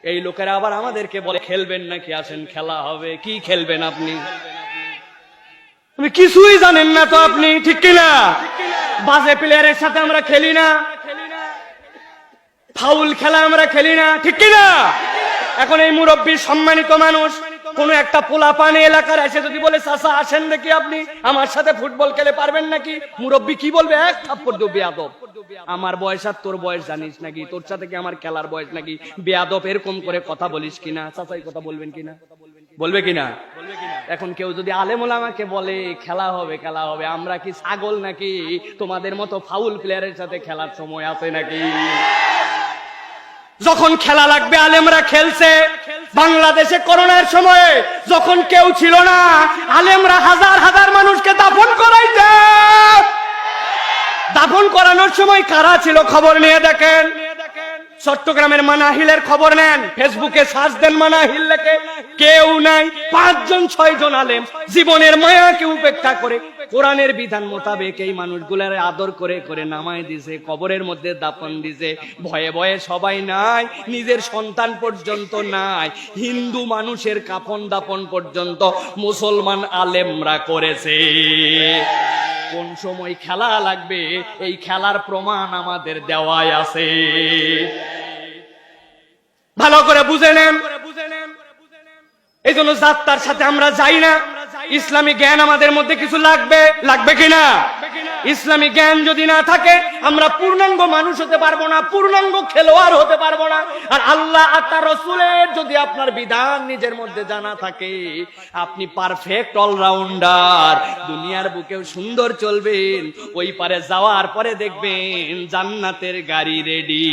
এই লোকেরা আবার আমাদেরকে বলে খেলবেন নাকি, আসেন খেলা হবে। কি খেলবেন আপনি? তুমি কিছুই জানেন না তো আপনি, ঠিক কিনা? বাজে প্লেয়ারের সাথে আমরা খেলি না, ফাউল খেলা আমরা খেলি না, ঠিক কিনা? এখন এই মুরব্বী সম্মানিত মানুষ কোন একটা পোলা পানি এলাকার এসে যদি বলে চাচা আসেন নাকি আপনি আমার সাথে ফুটবল খেলে পারবেন নাকি, মুরব্বী কি বলবে? এক থাপ্পড় দেব, বেয়াদব। আমার বয়স আর তোর বয়স জানিস নাকি? তোর সাথে কি আমার খেলার বয়স নাকি? বেয়াদব, এরকম করে কথা বলিস কিনা? চাচাই কথা বলবেন কিনা? বলবে কিনা? এখন কেউ যদি আলেম ওলামাকে বলে খেলা হবে খেলা হবে, আমরা কি ছাগল নাকি? তোমাদের মতো ফাউল প্লেয়ারের সাথে খেলার সময় আছে নাকি? যখন খেলা লাগবে আলেমরা খেলছে। বাংলাদেশে করোনার সময়ে যখন কেউ ছিল না, আলেমরা হাজার হাজার মানুষকে দাফন করাইছে। দাফন করানোর সময় কারা ছিল খবর নিয়ে দেখেন। চট্টগ্রামের মানাহিলের খবর নেন, ফেসবুকে সার্চ দেন মানাহিল লেখে, কেউ নাই। 5 জন 6 জন আলেম জীবনের মায়াকে উপেক্ষা করে কোরআনের বিধান মোতাবেক এই মানুষগুলার আদর করে করে নামায় দিছে, কবরের মধ্যে দাফন দিছে। ভয়ে ভয়ে সবাই নাই, নিজের সন্তান পর্যন্ত নাই। হিন্দু মানুষের কাফন দাফন পর্যন্ত মুসলমান আলেমরা করেছে। কোন সময় খেলা লাগবে এই খেলার প্রমাণ আমাদের দেওয়াই আছে। ভালো করে বুঝে নেন। এই জন্য যাত্রার সাথে আমরা যাই না। ইসলামী জ্ঞান আমাদের মধ্যে কিছু লাগবে, লাগবে কিনা? ইসলামী জ্ঞান যদি না থাকে আমরা পূর্ণাঙ্গ মানুষ হতে পারবো না, পূর্ণাঙ্গ খেলোয়াড় হতে পারবো না। আর আল্লাহ আর তার রাসূলের যদি আপনার বিধান নিজের মধ্যে জানা থাকে, আপনি পারফেক্ট অলরাউন্ডার। দুনিয়ার বুকেও সুন্দর চলবেন, ওই পারে যাওয়ার পরে দেখবেন জান্নাতের গাড়ি রেডি।